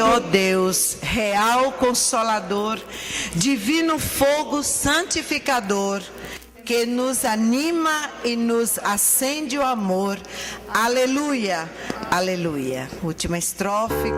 ó Deus, real consolador, divino fogo santificador, que nos anima e nos acende o amor. Aleluia, aleluia. Última estrofe.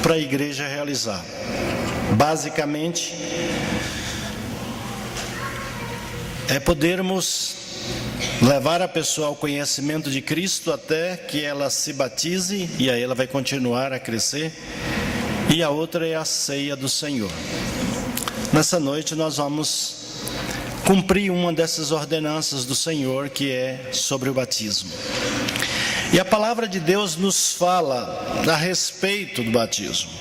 Para a igreja realizar. Basicamente, é podermos levar a pessoa ao conhecimento de Cristo até que ela se batize, e aí ela vai continuar a crescer. E a outra é a ceia do Senhor. Nessa noite nós vamos cumprir uma dessas ordenanças do Senhor, que é sobre o batismo. E a palavra de Deus nos fala a respeito do batismo.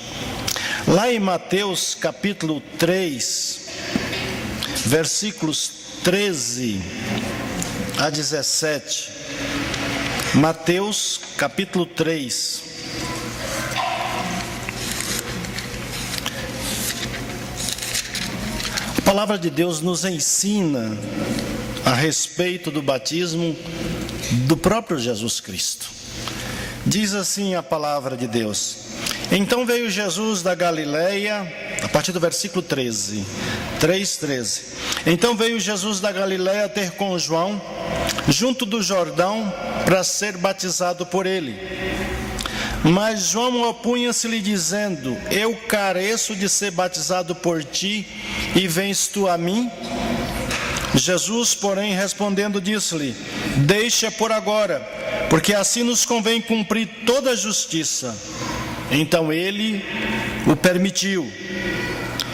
Lá em Mateus capítulo 3, versículos 13 a 17. Mateus capítulo 3. A palavra de Deus nos ensina a respeito do batismo do próprio Jesus Cristo. Diz assim a palavra de Deus: então veio Jesus da Galileia, a partir do versículo 13, 3:13. Então veio Jesus da Galileia ter com João, junto do Jordão, para ser batizado por ele. Mas João opunha-se-lhe dizendo: eu careço de ser batizado por ti, e vens tu a mim? Jesus, porém, respondendo, disse-lhe: deixa por agora, porque assim nos convém cumprir toda a justiça. Então ele o permitiu.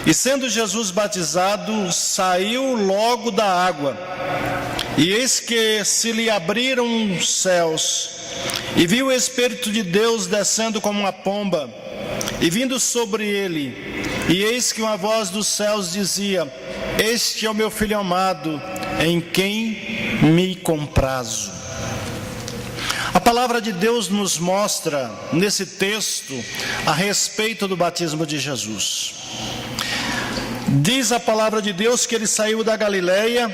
E sendo Jesus batizado, saiu logo da água. E eis que se lhe abriram os céus, e viu o Espírito de Deus descendo como uma pomba, e vindo sobre ele. E eis que uma voz dos céus dizia: este é o meu Filho amado, em quem me comprazo. A palavra de Deus nos mostra nesse texto a respeito do batismo de Jesus. Diz a palavra de Deus que ele saiu da Galileia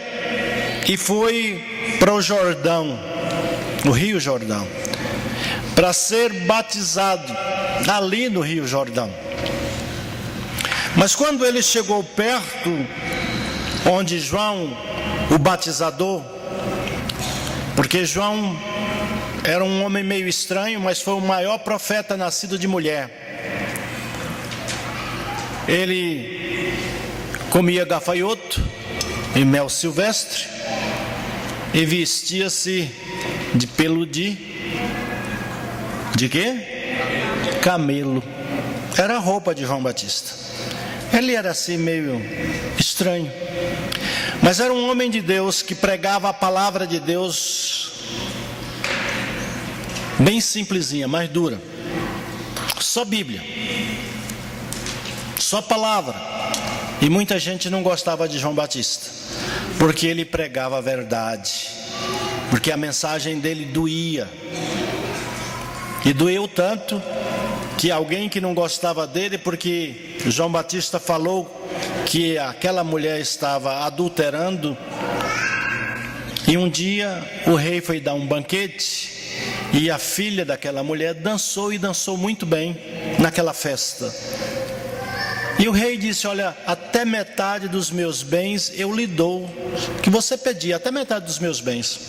e foi para o Jordão, no Rio Jordão, para ser batizado ali no Rio Jordão. Mas quando ele chegou perto, onde João, o batizador, porque João era um homem meio estranho, mas foi o maior profeta nascido de mulher. Ele comia gafanhoto e mel silvestre, e vestia-se de pelo de quê? Camelo. Era a roupa de João Batista. Ele era assim meio estranho, mas era um homem de Deus que pregava a palavra de Deus bem simplesinha, mas dura. Só Bíblia, só palavra. E muita gente não gostava de João Batista, porque ele pregava a verdade, porque a mensagem dele doía. E doeu tanto que alguém que não gostava dele, porque João Batista falou que aquela mulher estava adulterando. E um dia o rei foi dar um banquete, e a filha daquela mulher dançou, e dançou muito bem naquela festa. E o rei disse: olha, até metade dos meus bens eu lhe dou, que você pedia, até metade dos meus bens.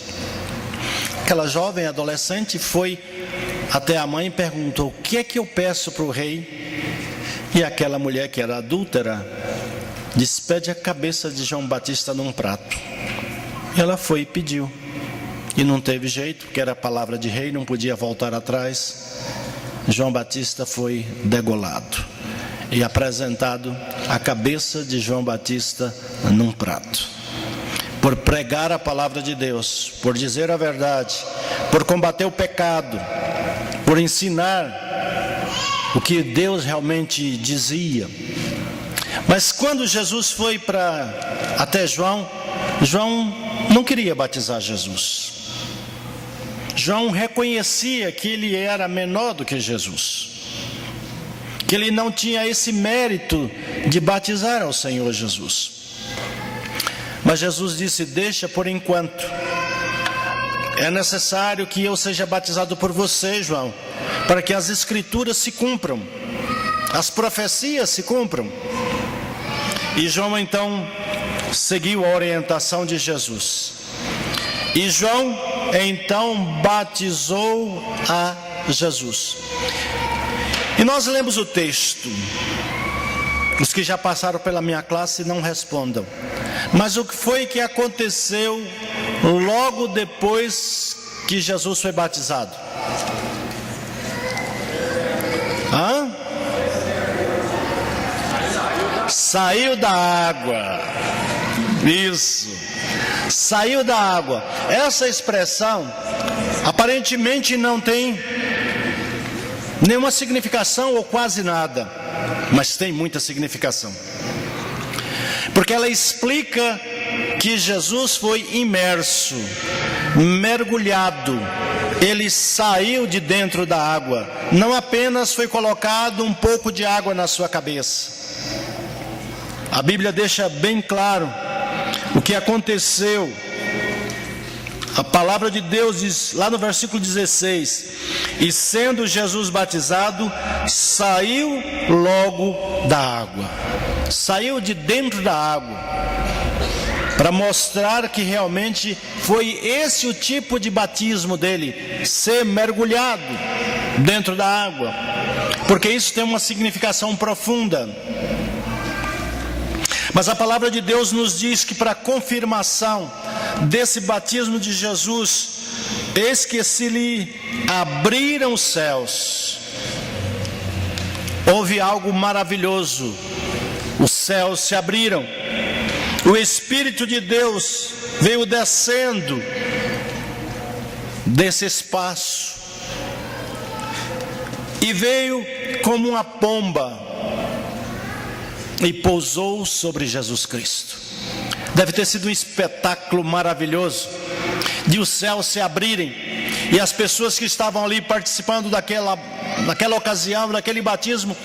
Aquela jovem adolescente foi até a mãe e perguntou: o que é que eu peço para o rei? E aquela mulher que era adúltera disse: pede a cabeça de João Batista num prato. Ela foi e pediu. E não teve jeito, porque era palavra de rei, não podia voltar atrás. João Batista foi degolado e apresentado a cabeça de João Batista num prato. Por pregar a palavra de Deus, por dizer a verdade, por combater o pecado, por ensinar o que Deus realmente dizia. Mas quando Jesus foi até João, João não queria batizar Jesus. João reconhecia que ele era menor do que Jesus, que ele não tinha esse mérito de batizar ao Senhor Jesus. Mas Jesus disse: deixa por enquanto. É necessário que eu seja batizado por você, João, para que as escrituras se cumpram, as profecias se cumpram. E João então seguiu a orientação de Jesus. E João então batizou a Jesus. E nós lemos o texto. Os que já passaram pela minha classe não respondam. Mas o que foi que aconteceu logo depois que Jesus foi batizado? Saiu da água. Isso. Saiu da água. Essa expressão aparentemente não tem nenhuma significação ou quase nada, mas tem muita significação, porque ela explica que Jesus foi imerso, mergulhado. Ele saiu de dentro da água. Não apenas foi colocado um pouco de água na sua cabeça. A Bíblia deixa bem claro o que aconteceu. A palavra de Deus diz lá no versículo 16: e sendo Jesus batizado, saiu logo da água. Saiu de dentro da água, para mostrar que realmente foi esse o tipo de batismo dele, ser mergulhado dentro da água, porque isso tem uma significação profunda. Mas a palavra de Deus nos diz que para confirmação desse batismo de Jesus, eis que se lhe abriram os céus. Houve algo maravilhoso. Os céus se abriram. O Espírito de Deus veio descendo desse espaço e veio como uma pomba e pousou sobre Jesus Cristo. Deve ter sido um espetáculo maravilhoso de os céus se abrirem e as pessoas que estavam ali participando naquela ocasião, daquele batismo,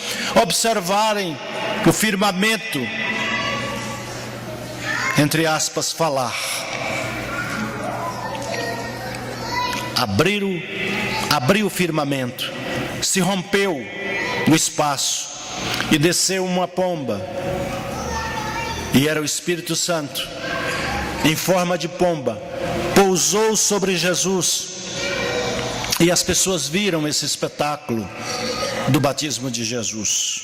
observarem o firmamento, entre aspas, falar. Abriu o firmamento, se rompeu o espaço e desceu uma pomba. E era o Espírito Santo, em forma de pomba, pousou sobre Jesus. E as pessoas viram esse espetáculo do batismo de Jesus.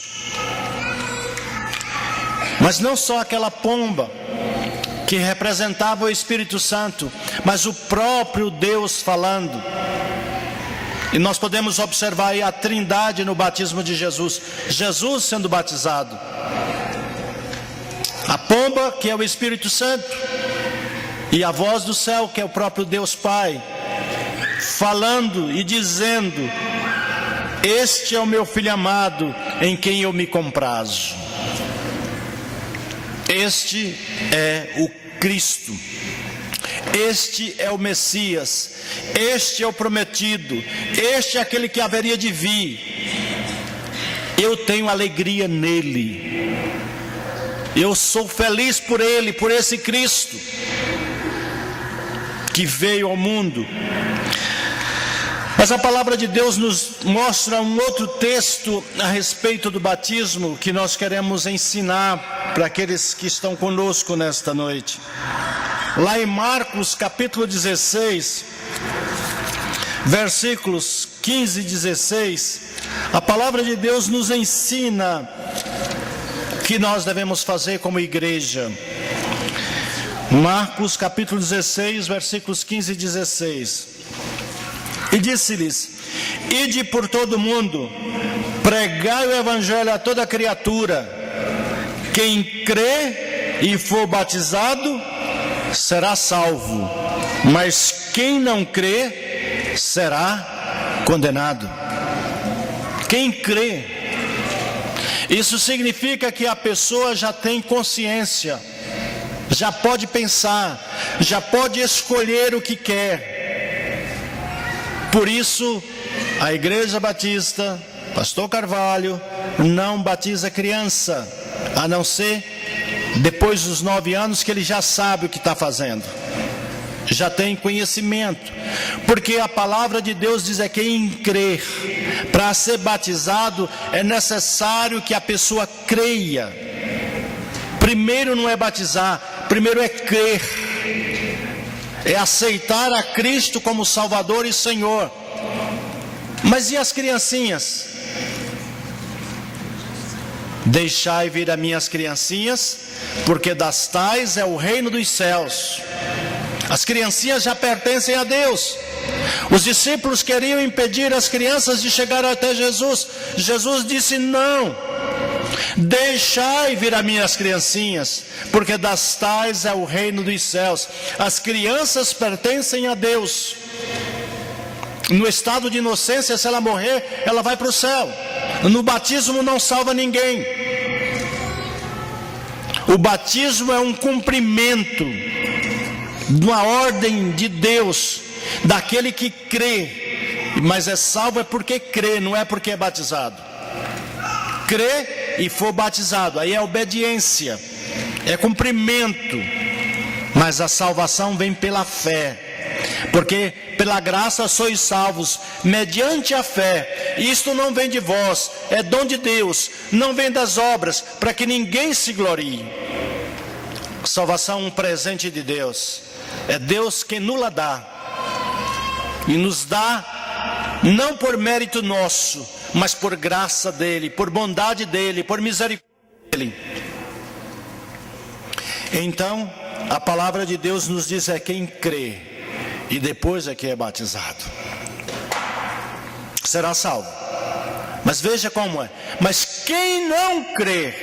Mas não só aquela pomba que representava o Espírito Santo, mas o próprio Deus falando. E nós podemos observar aí a trindade no batismo de Jesus. Jesus sendo batizado, a pomba, que é o Espírito Santo, e a voz do céu, que é o próprio Deus Pai, falando e dizendo: este é o meu filho amado, em quem eu me comprazo. Este é o Cristo, este é o Messias, este é o prometido, este é aquele que haveria de vir. Eu tenho alegria nele, eu sou feliz por ele, por esse Cristo que veio ao mundo. Mas a palavra de Deus nos mostra um outro texto a respeito do batismo que nós queremos ensinar para aqueles que estão conosco nesta noite. Lá em Marcos capítulo 16, versículos 15 e 16, a palavra de Deus nos ensina o que nós devemos fazer como igreja. Marcos capítulo 16, versículos 15 e 16. E disse-lhes: ide por todo o mundo, pregai o evangelho a toda criatura. Quem crê e for batizado será salvo, mas quem não crê será condenado. Quem crê, isso significa que a pessoa já tem consciência, já pode pensar, já pode escolher o que quer. Por isso, a Igreja Batista, Pastor Carvalho, não batiza criança, a não ser depois dos 9 anos, que ele já sabe o que está fazendo, já tem conhecimento, porque a palavra de Deus diz: é quem crer. Para ser batizado é necessário que a pessoa creia. Primeiro não é batizar, primeiro é crer, é aceitar a Cristo como Salvador e Senhor. Mas e as criancinhas? Deixai vir a minhas criancinhas, porque das tais é o reino dos céus. As criancinhas já pertencem a Deus. Os discípulos queriam impedir as crianças de chegar até Jesus. Jesus disse: não, deixai vir a minhas criancinhas, porque das tais é o reino dos céus. As crianças pertencem a Deus. No estado de inocência, se ela morrer, ela vai para o céu. No batismo não salva ninguém. O batismo é um cumprimento de uma ordem de Deus, daquele que crê, mas é salvo é porque crê, não é porque é batizado. Crê e for batizado, aí é obediência, é cumprimento. Mas a salvação vem pela fé, porque pela graça sois salvos, mediante a fé. Isto não vem de vós, é dom de Deus, não vem das obras, para que ninguém se glorie. Salvação é um presente de Deus, é Deus quem nos dá, e nos dá não por mérito nosso, mas por graça dele, por bondade dele, por misericórdia dele. Então, a palavra de Deus nos diz: é quem crê e depois é que é batizado será salvo. Mas veja como é: mas quem não crê,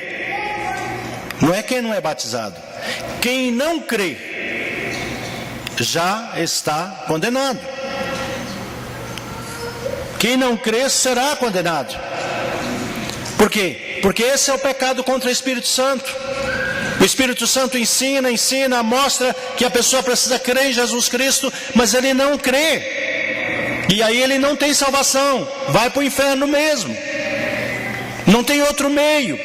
não é quem não é batizado, quem não crê já está condenado. Quem não crê será condenado. Por quê? Porque esse é o pecado contra o Espírito Santo. O Espírito Santo ensina, mostra que a pessoa precisa crer em Jesus Cristo, mas ele não crê, e aí ele não tem salvação, vai para o inferno mesmo, não tem outro meio.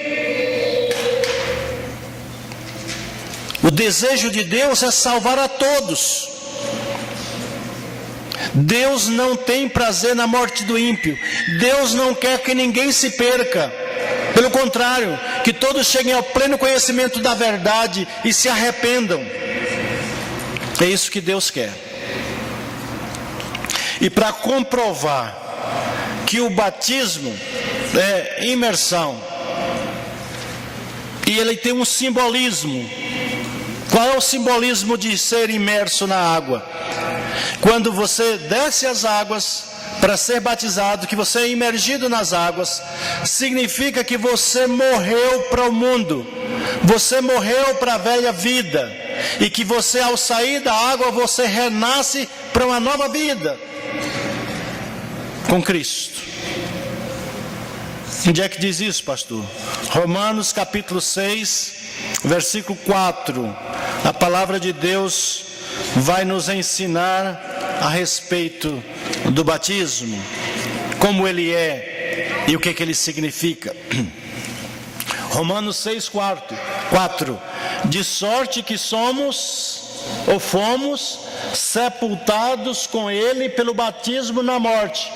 O desejo de Deus é salvar a todos. Deus não tem prazer na morte do ímpio. Deus não quer que ninguém se perca. Pelo contrário, que todos cheguem ao pleno conhecimento da verdade e se arrependam. É isso que Deus quer. E para comprovar que o batismo é imersão, e ele tem um simbolismo. Qual é o simbolismo de ser imerso na água? Quando você desce as águas para ser batizado, que você é imergido nas águas, significa que você morreu para o mundo, você morreu para a velha vida, e que você, ao sair da água, você renasce para uma nova vida com Cristo. Onde é que diz isso, pastor? Romanos capítulo 6, versículo 4. A palavra de Deus vai nos ensinar a respeito do batismo, como ele é e o que ele significa. Romanos 6, 4. De sorte que somos ou fomos sepultados com ele pelo batismo na morte,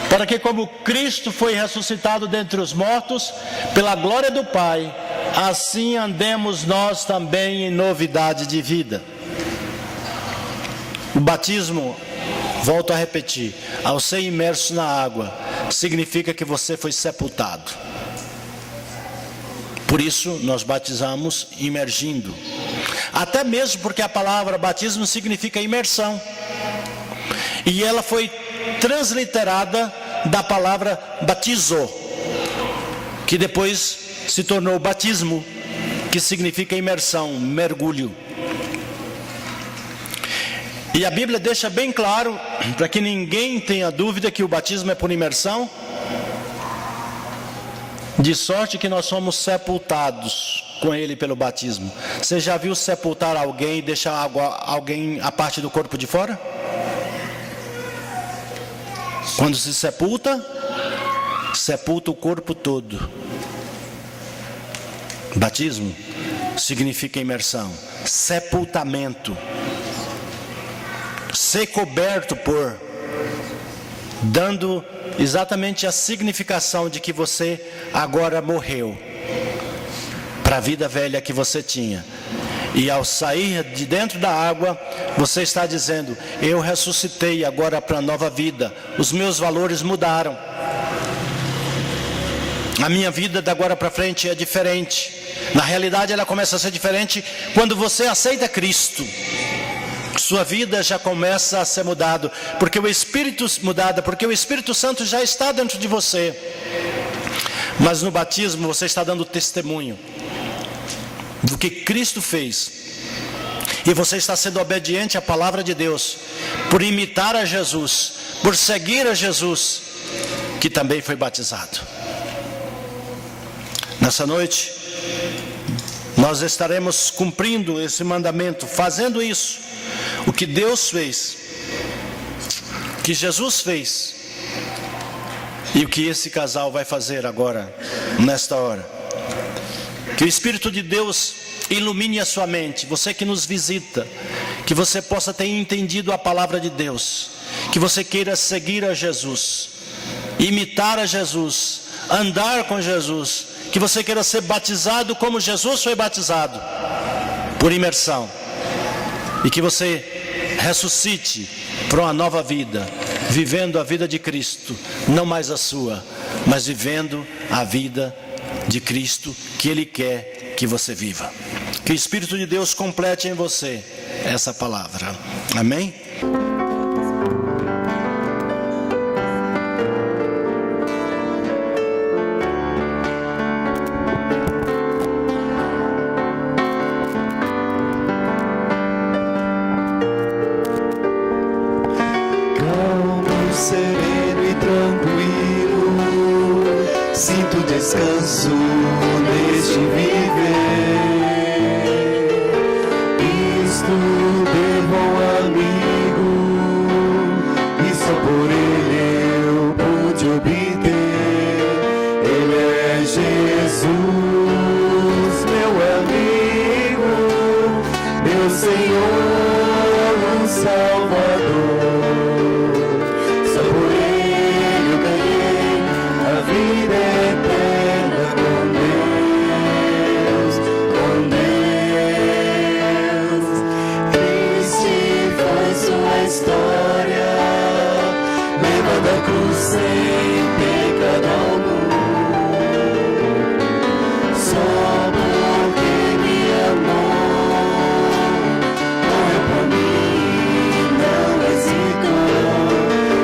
para que, como Cristo foi ressuscitado dentre os mortos pela glória do Pai, assim andemos nós também em novidade de vida. O batismo Volto a repetir, ao ser imerso na água, significa que você foi sepultado. Por isso nós batizamos imergindo. Até mesmo porque a palavra batismo significa imersão. E ela foi transliterada da palavra batizo, que depois se tornou batismo, que significa imersão, mergulho. E a Bíblia deixa bem claro, para que ninguém tenha dúvida, que o batismo é por imersão, de sorte que nós somos sepultados com Ele pelo batismo. Você já viu sepultar alguém e deixar alguém a parte do corpo de fora? Quando se sepulta, sepulta o corpo todo. Batismo significa imersão, sepultamento. Ser coberto por, dando exatamente a significação de que você agora morreu para a vida velha que você tinha. E ao sair de dentro da água, você está dizendo: eu ressuscitei agora para a nova vida. Os meus valores mudaram. A minha vida de agora para frente é diferente. Na realidade, ela começa a ser diferente quando você aceita Cristo. Sua vida já começa a ser mudada, porque o Espírito Santo já está dentro de você. Mas no batismo você está dando testemunho do que Cristo fez, e você está sendo obediente à palavra de Deus, por imitar a Jesus, por seguir a Jesus, que também foi batizado. Nessa noite nós estaremos cumprindo esse mandamento, fazendo isso, o que Deus fez, que Jesus fez, e o que esse casal vai fazer agora, nesta hora. Que o Espírito de Deus ilumine a sua mente, você que nos visita, que você possa ter entendido a palavra de Deus, que você queira seguir a Jesus, imitar a Jesus, andar com Jesus, que você queira ser batizado como Jesus foi batizado, por imersão, e que você ressuscite para uma nova vida, vivendo a vida de Cristo, não mais a sua, mas vivendo a vida de Cristo que Ele quer que você viva. Que o Espírito de Deus complete em você essa palavra. Amém? Sereno e tranquilo, sinto descanso neste viver. Isto de bom amigo, e só por ele eu pude obter. Ele é Jesus, meu amigo, meu Senhor, o Salvador. Sem pecado algum, só porque me amou, morreu por mim, não hesitou.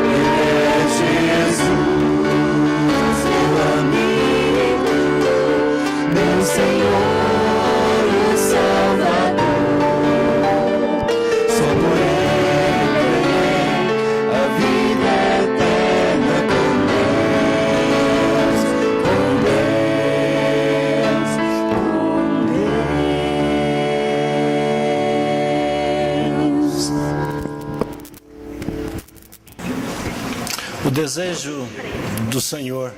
Ele é Jesus, meu amigo, meu Senhor, o Salvador. Só por ele a vida eterna. O desejo do Senhor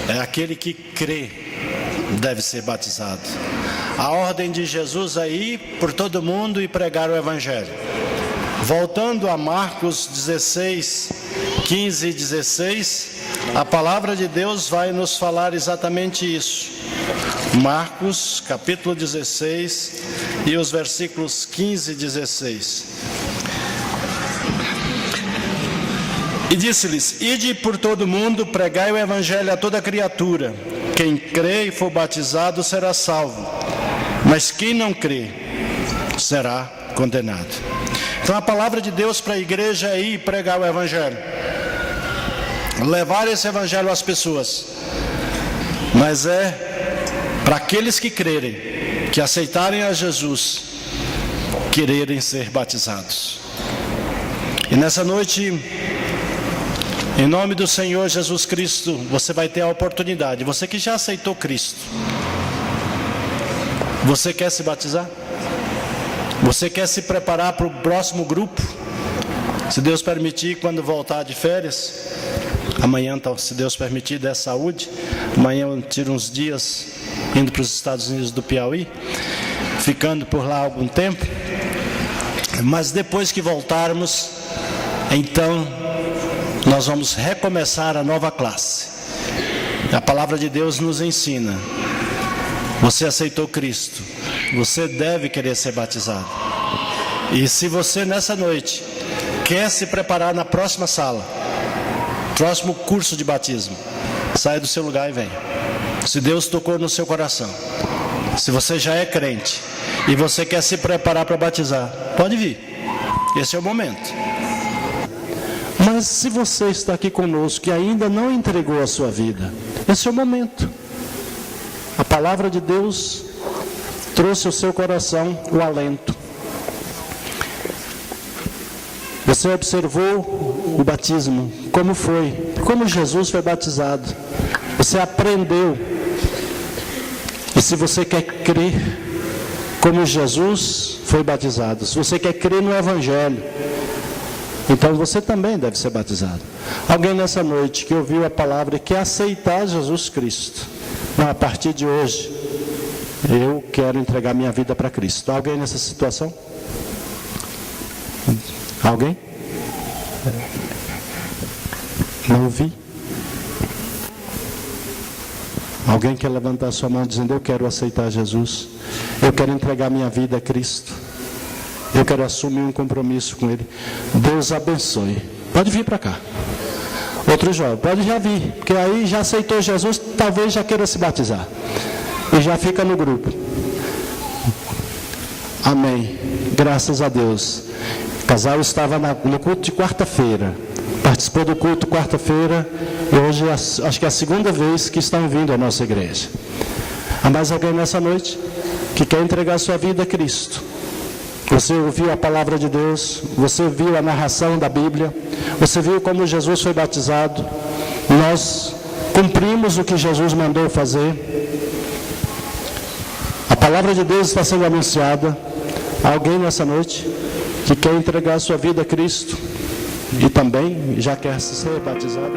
é aquele que crê deve ser batizado. A ordem de Jesus é ir por todo mundo e pregar o Evangelho. Voltando a Marcos 16, 15 e 16, a palavra de Deus vai nos falar exatamente isso. Marcos capítulo 16 e os versículos 15 e 16. E disse-lhes: ide por todo o mundo, pregai o evangelho a toda criatura. Quem crê e for batizado será salvo, mas quem não crê será condenado. Então a palavra de Deus para a igreja é ir pregar o evangelho, levar esse evangelho às pessoas, mas é para aqueles que crerem, que aceitarem a Jesus, quererem ser batizados. E nessa noite, em nome do Senhor Jesus Cristo, você vai ter a oportunidade. Você que já aceitou Cristo, você quer se batizar? Você quer se preparar para o próximo grupo? Se Deus permitir, quando voltar de férias, amanhã, então, se Deus permitir, der saúde, amanhã eu tiro uns dias indo para os Estados Unidos do Piauí, ficando por lá algum tempo. Mas depois que voltarmos, então nós vamos recomeçar a nova classe. A palavra de Deus nos ensina: você aceitou Cristo, você deve querer ser batizado. E se você nessa noite quer se preparar na próxima sala, próximo curso de batismo, saia do seu lugar e venha. Se Deus tocou no seu coração, se você já é crente e você quer se preparar para batizar, pode vir. Esse é o momento. Mas se você está aqui conosco e ainda não entregou a sua vida, esse é o momento. A palavra de Deus trouxe ao seu coração o alento. Você observou o batismo, como foi, como Jesus foi batizado. Você aprendeu. E se você quer crer como Jesus foi batizado, se você quer crer no Evangelho, então você também deve ser batizado. Alguém nessa noite que ouviu a palavra e quer aceitar Jesus Cristo, não, a partir de hoje eu quero entregar minha vida para Cristo. Alguém nessa situação? Alguém? Não ouvi? Alguém quer levantar sua mão dizendo: eu quero aceitar Jesus, eu quero entregar minha vida a Cristo, eu quero assumir um compromisso com Ele. Deus abençoe. Pode vir para cá. Outro jovem, pode já vir, porque aí já aceitou Jesus, talvez já queira se batizar e já fica no grupo. Amém. Graças a Deus. O casal estava no culto de quarta-feira, participou do culto quarta-feira, e hoje acho que é a segunda vez que estão vindo à nossa igreja. Há mais alguém nessa noite que quer entregar sua vida a Cristo? Você ouviu a palavra de Deus, você viu a narração da Bíblia, você viu como Jesus foi batizado, nós cumprimos o que Jesus mandou fazer. A palavra de Deus está sendo anunciada. Há alguém nessa noite que quer entregar sua vida a Cristo e também já quer ser batizado?